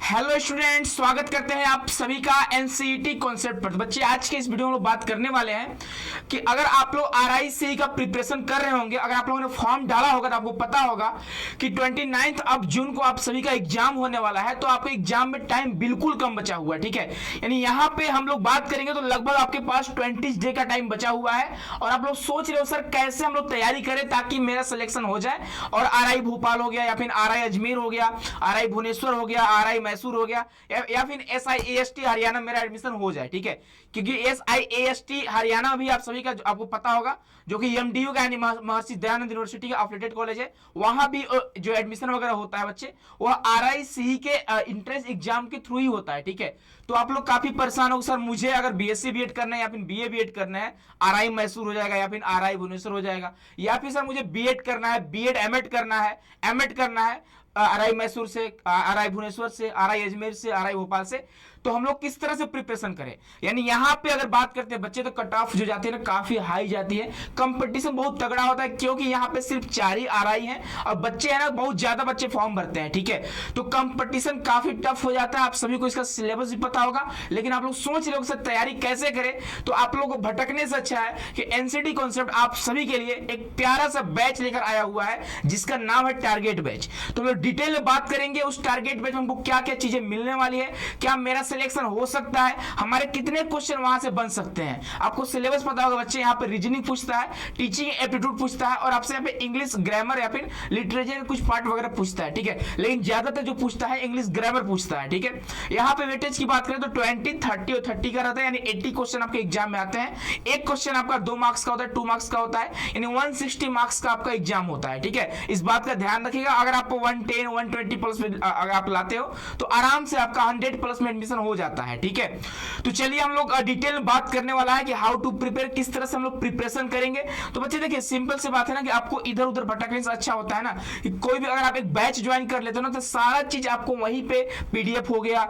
Hello students, स्वागत करते हैं आप सभी का एनसीईटी कॉन्सेप्ट पर। बच्चे, आज के इस वीडियो में लोग बात करने वाले हैं कि अगर आप लोग आरआईसी का प्रिपरेशन कर रहे होंगे, अगर आप लोगों ने फॉर्म डाला होगा तो आपको पता होगा कि 29 अब जून को आप सभी का एग्जाम होने वाला है। तो आपके एग्जाम में टाइम बिल्कुल कम बचा हुआ है, ठीक है। यानी यहाँ पे हम लोग बात करेंगे तो लगभग आपके पास 20 डे का टाइम बचा हुआ है और आप लोग सोच रहे हो सर कैसे हम लोग तैयारी करें ताकि मेरा सिलेक्शन हो जाए और आरआई भोपाल हो गया या फिर आरआई अजमेर हो गया, आरआई भुवनेश्वर हो गया, आरआई मैसूर हो गया या फिर SIAST हरियाणा मेरा एडमिशन हो जाए, ठीक है। क्योंकि SIAST हरियाणा भी आप सभी का आपको पता होगा, जो कि MDU का यानी महर्षि दयानंद यूनिवर्सिटी का एफिलिएटेड कॉलेज है, वहां भी जो एडमिशन वगैरह होता है बच्चे, वह RICE के इंट्रेंस एग्जाम के थ्रू ही होता है, ठीक है। तो आप लोग काफी परेशान हो सर, मुझे अगर BSc BEd करना है या फिर BA BEd करना है, आरआई मैसूर हो जाएगा या फिर आरआई भुवनेश्वर हो जाएगा, या फिर सर मुझे BEd करना है, BEd MAd करना है, MAd करना है आरआई मैसूर से, आरआई भुवनेश्वर से, आरआई अजमेर से, आरआई भोपाल से, तो हम लोग किस तरह से प्रिपरेशन करें। यानी यहाँ पे अगर बात करते हैं बच्चे तो कट ऑफ जो जाती है ना काफी हाई जाती है, कंपटीशन बहुत तगड़ा होता है क्योंकि यहाँ पे सिर्फ 4 ही आरआई हैं और बच्चे हैं ना बहुत ज्यादा बच्चे फॉर्म भरते हैं, ठीक है। तो कंपटीशन काफी टफ हो जाता है। आप सभी को इसका सिलेबस भी पता होगा, लेकिन आप लोग सोच रहे हो सर तैयारी कैसे करें, तो आप लोगों को भटकने से अच्छा है कि एनसीटी कॉन्सेप्ट आप सभी के लिए एक प्यारा सा बैच लेकर आया हुआ है जिसका नाम है टारगेट बैच। तो हम लोग डिटेल में बात करेंगे उस टारगेट बैच में हमको क्या क्या चीजें मिलने वाली है, क्या मेरा सिलेक्शन हो सकता है, हमारे कितने क्वेश्चन वहां से बन सकते हैं। आपको सिलेबस पता होगा बच्चे, यहाँ पे रीजनिंग पूछता है, टीचिंग एप्टीट्यूड पूछता है और आपसे यहाँ पे इंग्लिश ग्रामर या फिर लिटरेचर कुछ पार्ट वगैरह पूछता है, ठीक है। लेकिन ज्यादातर जो पूछता है इंग्लिश ग्रामर पूछता है, ठीक है। यहाँ पे वेटेज की बात करें तो 20, 30 और 30 का रहता है, यानी 80 क्वेश्चन आपके एग्जाम में आते हैं। एक क्वेश्चन आपका 2 मार्क्स का होता है, 2 मार्क्स का होता है, यानी 160 मार्क्स का आपका एग्जाम होता है, ठीक है। इस बात का ध्यान रखिएगा। अगर आपको 110, 120 प्लस में अगर आप लाते हो तो आराम से आपका 100 प्लस में एडमिशन हो जाता है, ठीक है। तो चलिए हम लोग डिटेल में बात करने वाला है कि हाउ टू प्रिपेयर, किस तरह से हम लोग प्रिपरेशन करेंगे। तो बच्चे देखिए सिंपल सी बात है ना कि आपको इधर उधर भटकने से अच्छा होता है ना कि कोई भी अगर आप एक बैच ज्वाइन कर लेते हो ना तो सारा चीज आपको वहीं पे PDF हो गया,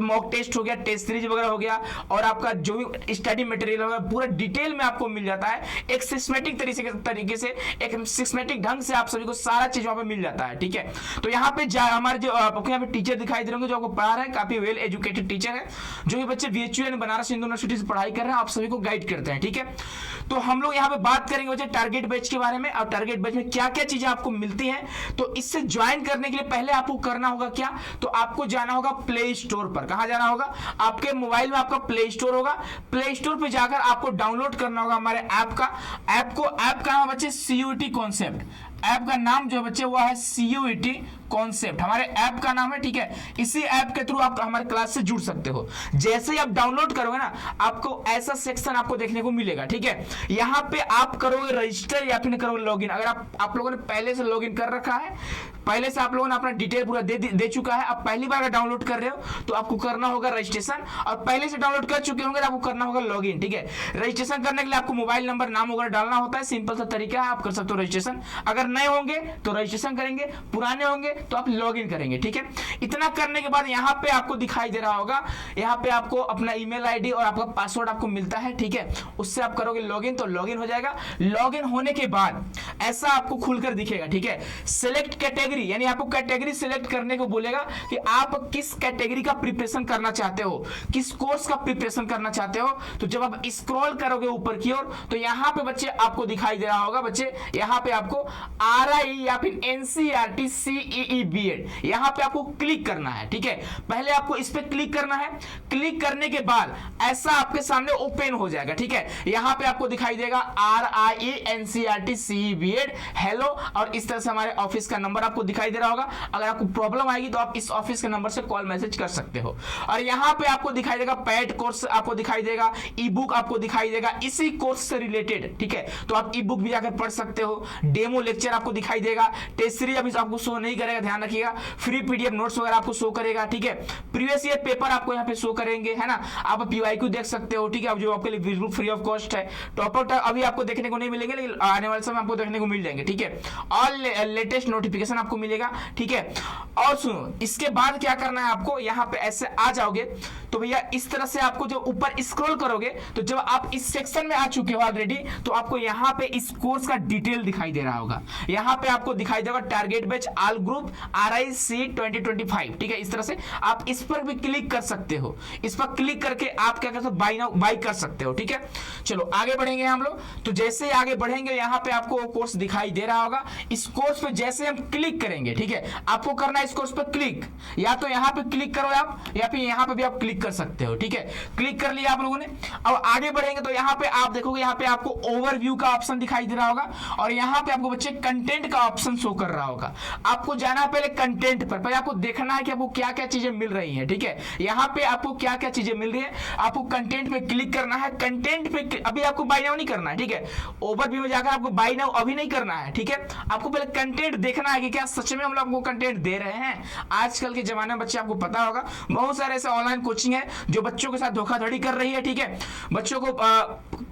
मॉक टेस्ट हो गया, टेस्ट सीरीज वगैरह हो गया और आपका जो भी स्टडी मटेरियल होगा पूरा डिटेल में आपको मिल जाता है। एक सिस्टमैटिक तरीके से एक सिस्टमैटिक ढंग से आप सभी को सारा चीज वहां पे मिल जाता है, ठीक है। तो यहाँ पे हमारे जो आपको यहाँ पे टीचर दिखाई दे रहे होंगे जो आपको पढ़ा रहे हैं, काफी वेल एजुकेटेड टीचर है, जो ये बच्चे VHU यानी बनारस हिंदू यूनिवर्सिटी से पढ़ाई कर रहे हैं, आप सभी को गाइड करते हैं, ठीक है। तो हम लोग यहाँ पे बात करेंगे बच्चे टारगेट बैच के बारे में और टारगेट बैच में क्या क्या चीजें आपको मिलती हैं। तो इससे ज्वाइन करने के लिए पहले आपको करना होगा क्या, तो आपको जाना होगा प्ले स्टोर पर। कहां जाना होगा, आपके मोबाइल में आपका प्ले स्टोर होगा, प्ले स्टोर पर जाकर आपको डाउनलोड करना होगा हमारे ऐप का नाम बच्चे CUET कॉन्सेप्ट। ऐप का नाम जो बच्चे वो है CUET कॉन्सेप्ट, हमारे ऐप का नाम है, ठीक है। इसी ऐप के थ्रू आप हमारे क्लास से जुड़ सकते हो। जैसे ही आप डाउनलोड करोगे ना आपको ऐसा सेक्शन आपको देखने को मिलेगा, ठीक है। यहाँ पे आप करोगे रजिस्टर या फिर करोगे लॉगिन। अगर आप लोगों ने पहले से लॉगिन कर रखा है, पहले से आप लोगों ने अपना डिटेल पूरा दे चुका है, आप पहली बार अगर डाउनलोड कर रहे हो तो आपको करना होगा रजिस्ट्रेशन, और पहले से डाउनलोड कर चुके होंगे तो आपको करना होगा लॉगिन, ठीक है। रजिस्ट्रेशन करने के लिए आपको मोबाइल नंबर, नाम वगैरह डालना होता है, सिंपल सा तरीका है, आप कर सकते हो रजिस्ट्रेशन। अगर नए होंगे तो रजिस्ट्रेशन करेंगे, पुराने होंगे तो आप लॉगिन करेंगे, ठीक है। इतना करने के बाद यहाँ पे आपको दिखाई दे रहा होगा, यहाँ पे आपको अपना ईमेल आईडी और आपका पासवर्ड आपको मिलता है, ठीक है। उससे आप करोगे लॉगिन तो लॉगिन हो जाएगा। लॉगिन होने के बाद ऐसा आपको खुलकर दिखेगा, ठीक है। सिलेक्ट कैटेगरी, यानी आपको कैटेगरी सिलेक्ट करने को बोलेगा कि आप किस कैटेगरी का प्रिपरेशन करना चाहते हो, किस कोर्स का प्रिपरेशन करना चाहते हो। तो जब आप स्क्रॉल करोगे ऊपर की ओर तो यहाँ पे बच्चे आपको दिखाई दे रहा होगा बच्चे, यहाँ पे आपको RI या फिर NCERT CEE BEd यहाँ पे आपको क्लिक करना है, ठीक है। पहले आपको इस पे क्लिक करना है। क्लिक करने के बाद ऐसा आपके सामने ओपन हो जाएगा, ठीक है। यहाँ पे आपको दिखाई देगा RI NCERT CEE BEd hello, और इस तरह से हमारे ऑफिस का नंबर आपको दिखाई दे रहा होगा। अगर आपको प्रॉब्लम आएगी तो आप इस ऑफिस के नंबर से कॉल मैसेज कर सकते हो। और यहाँ पे आपको दिखाई देगा पेड कोर्स आपको दिखाई देगा, ई बुक आपको दिखाई देगा इसी कोर्स से रिलेटेड, ठीक है। तो आप ई बुक भी जाकर पढ़ सकते हो। डेमो लेक्चर आपको दिखाई देगा, टेस्ट सीरीज अभी आपको शो नहीं करेगा, ध्यान रखिएगा। फ्री PDF नोट्स वगैरह आपको शो करेगा, ठीक है। प्रीवियस ईयर पेपर आपको यहाँ पे शो करेंगे, है ना। आप PYQ देख सकते हो, ठीक है, जो आपके लिए बिल्कुल फ्री ऑफ कॉस्ट है। टॉपर अभी आपको देखने को नहीं मिलेंगे, लेकिन आने वाले समय आपको देखने को मिल जाएंगे, ठीक है। ऑल लेटेस्ट नोटिफिकेशन आपको मिलेगा, ठीक है। और सुनो, इसके बाद क्या करना है आपको, यहाँ पे ऐसे आ जाओगे तो भैया इस तरह से आपको जब ऊपर स्क्रॉल करोगे तो जब आप इस सेक्शन में आ चुके हो ऑलरेडी, तो आपको यहाँ पे इस कोर्स का डिटेल दिखाई दे रहा होगा। यहाँ पे आपको दिखाई देगा target batch all group RIC 2025, ठीक है। इस तरह से आप इस पर भी क्लिक कर सकते हो, इस पर क्लिक करके आप क्या कर सकते हो, बाई कर सकते हो, ठीक है। चलो आगे बढ़ेंगे हम लोग। तो जैसे ही आगे बढ़ेंगे यहाँ पे आपको कोर्स दिखाई दे रहा होगा। इस कोर्स पे जैसे हम क्लिक करेंगे, ठीक है, आपको करना है इस कोर्स पे क्लिक, या तो यहाँ पे क्लिक करो आप, या फिर यहाँ पे भी आप क्लिक कर सकते हो, ठीक है। क्लिक कर लिया आप लोगों ने। अब आगे बढ़ेंगे तो यहाँ पे आप देखोगे, यहाँ पे आपको ओवरव्यू का ऑप्शन दिखाई दे रहा होगा, और यहाँ पे आपको बच्चे कंटेंट का ऑप्शन शो कर रहा होगा। आपको जाना है पहले कंटेंट पर, पहले आपको देखना है कि आपको क्या क्या चीजें मिल रही है, ठीक है। यहाँ पे आपको क्या क्या चीजें मिल रही है, आपको कंटेंट पे क्लिक करना है। कंटेंट पे अभी आपको बाय नाउ नहीं करना है, ठीक है। ओवरव्यू में जाकर आपको बाय नाउ अभी नहीं करना है, ठीक है। आपको पहले कंटेंट देखना है कि क्या सच में हम लोग आपको कंटेंट दे रहे हैं। आजकल के जमाने में बच्चे, आपको पता होगा बहुत सारे ऐसे ऑनलाइन कोचिंग है जो बच्चों के साथ धोखाधड़ी कर रही है, ठीक है। बच्चों को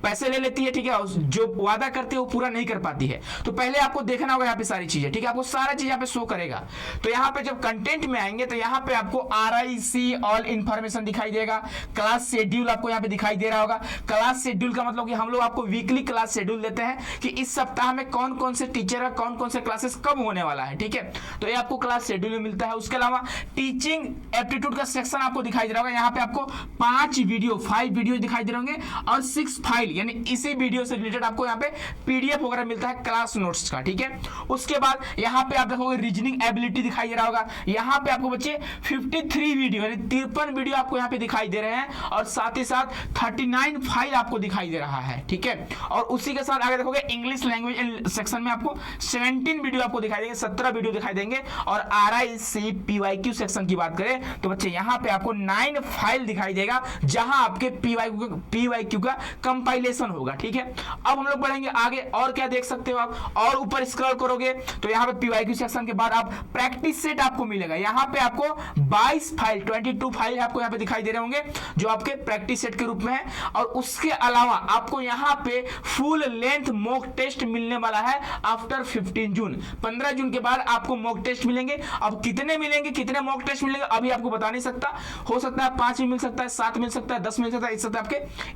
पैसे ले लेती है, ठीक है, जो वादा करती है वो पूरा नहीं कर पाती है। तो पहले आपको देखना होगा यहाँ पे सारी चीजें, ठीक है। आपको सारा चीज यहाँ पे शो करेगा। तो यहाँ पे जब कंटेंट में आएंगे तो यहाँ पे आपको RIC ऑल इंफॉर्मेशन दिखाई देगा। क्लास शेड्यूल आपको यहाँ पे दिखाई दे रहा होगा। क्लास शेड्यूल का मतलब कि हम लोग आपको वीकली क्लास शेड्यूल देते हैं कि इस सप्ताह में कौन कौन से टीचर है, कौन कौन से क्लासेस कब होने वाला है, ठीक है। तो ये आपको क्लास शेड्यूल में मिलता है। उसके अलावा टीचिंग एप्टीट्यूड का सेक्शन आपको दिखाई दे रहा होगा। यहाँ पे आपको 5 वीडियो दिखाई दे रहे होंगे, और 6 फाइल, यानी इसी वीडियो से रिलेटेड आपको यहाँ पे PDF वगैरह मिलता है क्लास नोट्स का, ठीक है। उसके बाद यहाँ पे आप देखोगे रीजनिंग एबिलिटी दिखाई दे रहा होगा। यहाँ पे आपको बच्चे 53 वीडियो, यानी 53 वीडियो आपको यहाँ पे दिखाई दे रहे हैं, और साथ ही साथ 39 फाइल आपको दिखाई दे रहा है, ठीक है। और उसी के साथ आगे देखोगे इंग्लिश लैंग्वेज सेक्शन में आपको 17 वीडियो आपको दिखाई देंगे, 17 वीडियो दिखाई देंगे। और RIC PYQ सेक्शन की बात करें तो बच्चे यहाँ पे आपको 9 फाइल दिखाई देगा, जहां आपके PYQ का कंपाइलेशन होगा, ठीक है। अब हम लोग बढ़ेंगे आगे, और क्या देख सकते हो आप, और ऊपर स्क्रॉल करोगे तो यहाँ पे PYQ सेक्शन के बाद आप प्रैक्टिस सेट आपको मिलेगा। यहाँ पे आपको 22 फाइल, 22 फाइल आपको यहाँ पे दिखाई दे रहे होंगे, जो आपके प्रैक्टिस सेट के रूप में है। और उसके अलावा आपको यहाँ पे फुल लेंथ मॉक टेस्ट मिलने वाला है आफ्टर 15 जून। 15 जून के बाद आपको मॉक टेस्ट मिलेंगे। अब कितने मिलेंगे, कितने मॉक टेस्ट मिलेंगे अभी आपको बता नहीं सकता। हो सकता है 5 भी मिल सकता है, 7 मिल सकता है, 10 मिल सकता है।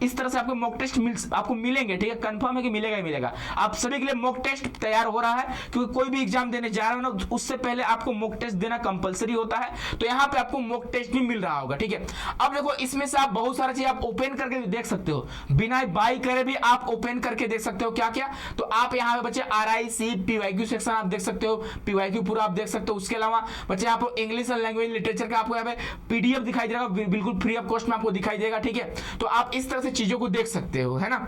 इस तरह से आपके मॉक टेस्ट आपको मिलेंगे, ठीक है। कंफर्म है कि मिलेगा ही मिलेगा। आप सभी के लिए मॉक टेस्ट तैयार हो रहा है, क्योंकि कोई भी एग्जाम देने जा रहे हो ना, उससे पहले आपको मॉक टेस्ट देना कंपलसरी होता है। तो यहाँ पे आपको मॉक टेस्ट भी मिल रहा होगा, ठीक है। अब देखो, इसमें से आप बहुत सारी चीज आप ओपन करके भी देख सकते हो, बिना बाई करे भी आप ओपन करके देख सकते हो। क्या क्या, तो आप यहाँ पे बच्चे RIC PYQ सेक्शन आप देख सकते हो, PYQ पूरा आप देख सकते हो। उसके अलावा बच्चे आपको इंग्लिश और लैंग्वेज लिटरेचर का आपको यहाँ पे PDF दिखाई देगा, बिल्कुल फ्री ऑफ कॉस्ट में आपको दिखाई देगा, ठीक है। तो आप इस तरह से चीजों को देख सकते हो, है ना।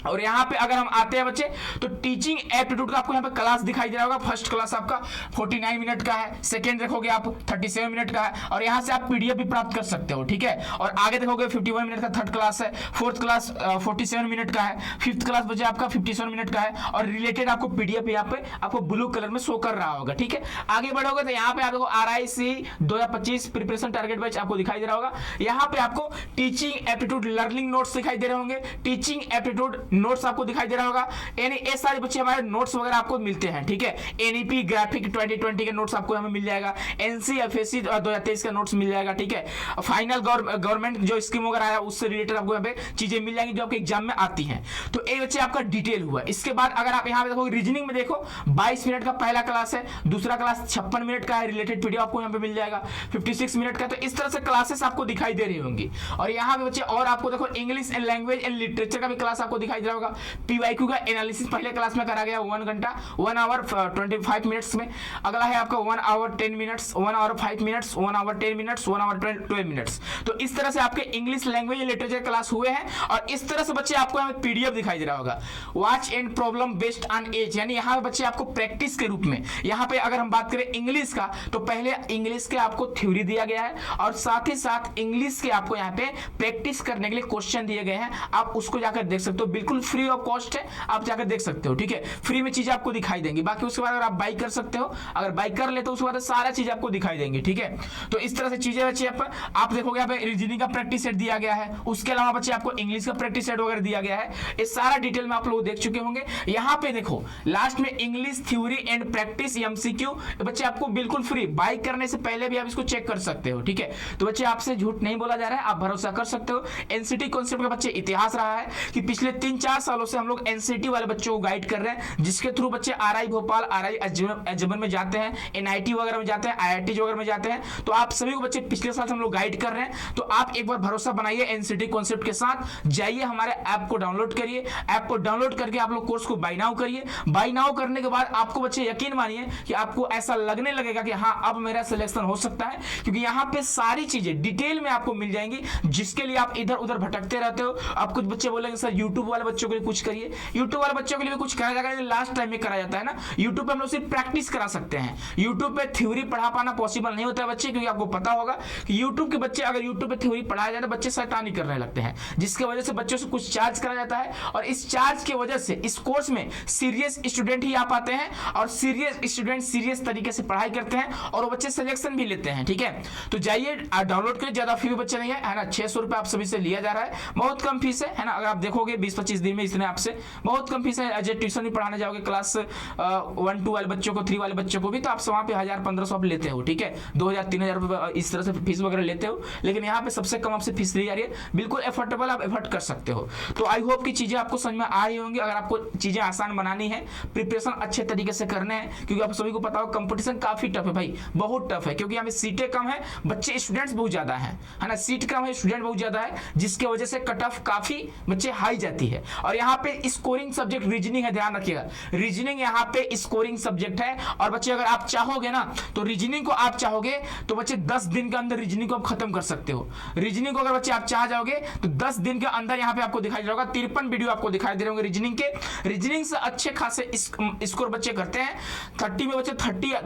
और यहाँ पे अगर हम आते हैं बच्चे, तो टीचिंग एप्टीट्यूड का आपको यहाँ पे क्लास दिखाई दे रहा होगा। फर्स्ट क्लास आपका 49 मिनट का है, सेकंड देखोगे आप 37 मिनट का है, और यहाँ से आप PDF भी प्राप्त कर सकते हो, ठीक है। और आगे देखोगे 51 मिनट का थर्ड क्लास है, फोर्थ क्लास 47 मिनट का है, फिफ्थ क्लास बच्चे आपका 57 मिनट का है, और रिलेटेड आपको PDF यहाँ पे आपको ब्लू कलर में शो कर रहा होगा, ठीक है। आगे बढ़ोगे तो यहाँ पे आप देखो RIC 2025 प्रिपरेशन टारगेट बैच आपको दिखाई दे रहा होगा। यहाँ पे आपको टीचिंग एप्टीट्यूड लर्निंग नोट्स दिखाई दे रहे होंगे, टीचिंग एप्टीट्यूड नोट्स आपको दिखाई दे रहा होगा। यानी ये सारे बच्चे हमारे नोट्स वगैरह आपको मिलते हैं, ठीक है। NEP ग्राफिक 2020 के नोट्स आपको हमें मिल जाएगा, NCFSC 2023 का नोट्स मिल जाएगा, ठीक है। फाइनल गवर्नमेंट जो स्कीम वगैरह आया उससे रिलेटेड आपको यहाँ पे चीजें मिल जाएंगी जो आपके एग्जाम में आती हैं। तो ये बच्चे आपका डिटेल हुआ। इसके बाद अगर आप यहाँ पे देखो, रीजनिंग में देखो 22 मिनट का पहला क्लास है, दूसरा क्लास 56 मिनट का है, रिलेटेड PDF आपको यहाँ पे मिल जाएगा 56 मिनट का। तो इस तरह से क्लासेस आपको दिखाई दे रही होंगी। और यहाँ पे बच्चे और आपको देखो English and language and literature का भी क्लास आपको दिखाई दे रहा होगा। PYQ का एनालिसिस पहले क्लास में करा गया 1 घंटा 1 आवर 25 मिनट्स में। अगला है आपका 1 hour 10 minutes, 1 hour 5 minutes, 1 hour 10 minutes, 1 hour 12 minutes. तो इस तरह से आपके इंग्लिश लैंग्वेज लिटरेचर क्लास हुए हैं। और इस तरह से बच्चे आपको यहाँ PDF दिखाई दे रहा होगा, watch and problem based on age. यानी यहाँ पे बच्चे आपको प्रैक्टिस के रूप में, यहाँ पे अगर हम बात करें इंग्लिश का, तो पहले इंग्लिश के आपको थ्योरी दिया गया है, और साथ ही साथ इंग्लिश के आपको यहाँ पे प्रैक्टिस करने के लिए क्वेश्चन दिए गए हैं। आप उसको जाकर देख सकते हो, बिल्कुल बिल्कुल फ्री ऑफ कॉस्ट है, आप जाकर देख सकते हो, ठीक है। फ्री में चीजें आपको दिखाई देंगी। बाकी उसके बाद अगर आप बाई कर सकते हो, अगर बाई कर ले तो उसके बाद सारा चीज आपको दिखाई देंगे, ठीक है। तो इस तरह से चीजें बच्चे आप देखोगे यहाँ पे रीजनिंग का प्रैक्टिस सेट दिया गया है, उसके अलावा बच्चे आपको इंग्लिश का प्रैक्टिस सेट वगैरह दिया गया है। ये सारा डिटेल में आप लोग देख चुके होंगे। यहाँ पे देखो लास्ट में English theory and practice MCQ, बच्चे आपको बिल्कुल फ्री, बाई करने से पहले भी आप इसको चेक कर सकते हो, ठीक है। तो बच्चे आपसे झूठ नहीं बोला जा रहा है, आप भरोसा कर सकते हो। एनसीटी कॉन्सेप्ट का बच्चे इतिहास रहा है कि पिछले 3-4 सालों से हम लोग एनसीटी वाले बच्चों को गाइड कर रहे हैं, जिसके थ्रू बच्चे आरआई भोपाल, आरआई अजमेर में जाते हैं, एनआईटी वगैरह में जाते हैं, आईआईटी वगैरह में जाते हैं। तो आप सभी को बच्चे पिछले साल से हम लोग गाइड कर रहे हैं। तो आप एक बार भरोसा बनाइए एनसीटी कॉन्सेप्ट के साथ, जाइए हमारे ऐप को डाउनलोड करिए, ऐप को डाउनलोड करके आप लोग कोर्स को बाय नाउ करिए। बाय नाउ करने के बाद आपको बच्चे यकीन मानिए कि आपको ऐसा लगने लगेगा कि हाँ अब मेरा सिलेक्शन हो सकता है, क्योंकि यहाँ पे सारी चीजें डिटेल में आपको मिल जाएंगी, जिसके लिए आप इधर उधर भटकते रहते हो। आप कुछ बच्चे बोलेंगे सर यूट्यूब वाले बच्चों के लिए कुछ करिए, यूट्यूब वाले बच्चों के लिए भी कुछ कराया जाएगा, लास्ट टाइम में कराया जाता है ना। यूट्यूब पे हम लोग सिर्फ प्रैक्टिस करा सकते हैं, यूट्यूब पे थ्योरी पढ़ा पाना पॉसिबल नहीं होता है बच्चे, क्योंकि आपको पता होगा कि यूट्यूब के बच्चे अगर यूट्यूब पे थ्योरी पढ़ाया जाए तो बच्चे शैतानी करने लगते हैं, जिसकी वजह से बच्चों से कुछ चार्ज करा जाता है। और इस चार्ज की वजह से इस कोर्स में सीरियस स्टूडेंट ही आ पाते हैं, और सीरियस स्टूडेंट सीरियस तरीके से पढ़ाई करते हैं, और वो बच्चे सिलेक्शन भी लेते हैं, ठीक है। तो जाइए डाउनलोड करिए, ज्यादा फी भी बच्चे नहीं है ना, 600 रुपए आप सभी से लिया जा रहा है, बहुत कम फीस है ना। अगर आप देखोगे 20-25 दिन में इसने आपसे बहुत कम फीस है। अजय ट्यूशन भी पढ़ाने जाओगे क्लास 1-2 वाले बच्चों को, 3 वाले बच्चों को भी, तो आप वहाँ पे 1000-1500 आप लेते हो, ठीक है, 2000-3000 रुपए इस तरह से फीस वगैरह लेते हो। लेकिन यहाँ पे सबसे कम आपसे फीस ली जा रही है, बिल्कुल एफोर्डेबल, आप एफर्ट कर सकते हो। तो आई होप की चीजें आपको समझ में आ रही होंगी। अगर आपको चीजें आसान बनानी है, प्रिपरेशन अच्छे तरीके से करने हैं, क्योंकि आप सभी को पता हो कंपटीशन काफी टफ है भाई, बहुत टफ है, क्योंकि यहाँ पे सीटें कम है, बच्चे स्टूडेंट्स बहुत ज्यादा है ना, सीट कम है, स्टूडेंट बहुत ज्यादा है, जिसके वजह से कट ऑफ काफी बच्चे हाई जाती है। और यहाँ पे स्कोरिंग सब्जेक्ट रीजनिंग है, ध्यान रखिएगा, रीजनिंग यहाँ पे स्कोरिंग सब्जेक्ट है। और बच्चे अगर आप चाहोगे ना तो रीजनिंग को आप चाहोगे तो बच्चे 10 दिन के अंदर रीजनिंग को आप खत्म कर सकते हो। रीजनिंग को अगर बच्चे आप चाह जाओगे तो 10 दिन के अंदर यहाँ पे आपको दिखाई दे रहा होगा, 53 वीडियो आपको दिखाई दे रहे होंगे रीजनिंग के। रीजनिंग से अच्छे खासे स्कोर बच्चे करते हैं, 30 में बच्चे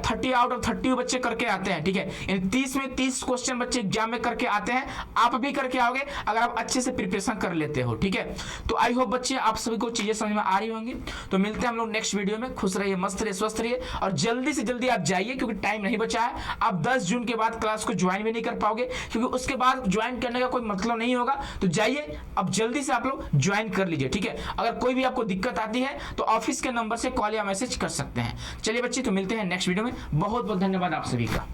30 आउट ऑफ 30 बच्चे करके आते हैं, ठीक है। इन 30 में 30 क्वेश्चन बच्चे एग्जाम में करके आते हैं, आप भी करके आओगे अगर आप अच्छे से प्रिपरेशन कर लेते हो, ठीक है। तो आई होप बच्चे आप सभी को चीजें समझ में आ रही होंगी। तो मिलते हैं हम लोग नेक्स्ट वीडियो में। खुश रहिए, मस्त रहिए, स्वस्थ रहिए, और जल्दी से जल्दी आप जाइए, क्योंकि टाइम नहीं बचा है। आप 10 जून के बाद क्लास को ज्वाइन भी नहीं कर पाओगे, क्योंकि उसके बाद ज्वाइन करने का कोई मतलब नहीं होगा। तो जाइए अब जल्दी से आप लोग ज्वाइन कर लीजिए, ठीक है। अगर कोई भी आपको दिक्कत आती है तो ऑफिस के नंबर से कॉल या मैसेज कर सकते हैं। चलिए बच्चे, तो मिलते हैं नेक्स्ट वीडियो में। बहुत बहुत धन्यवाद आप सभी का।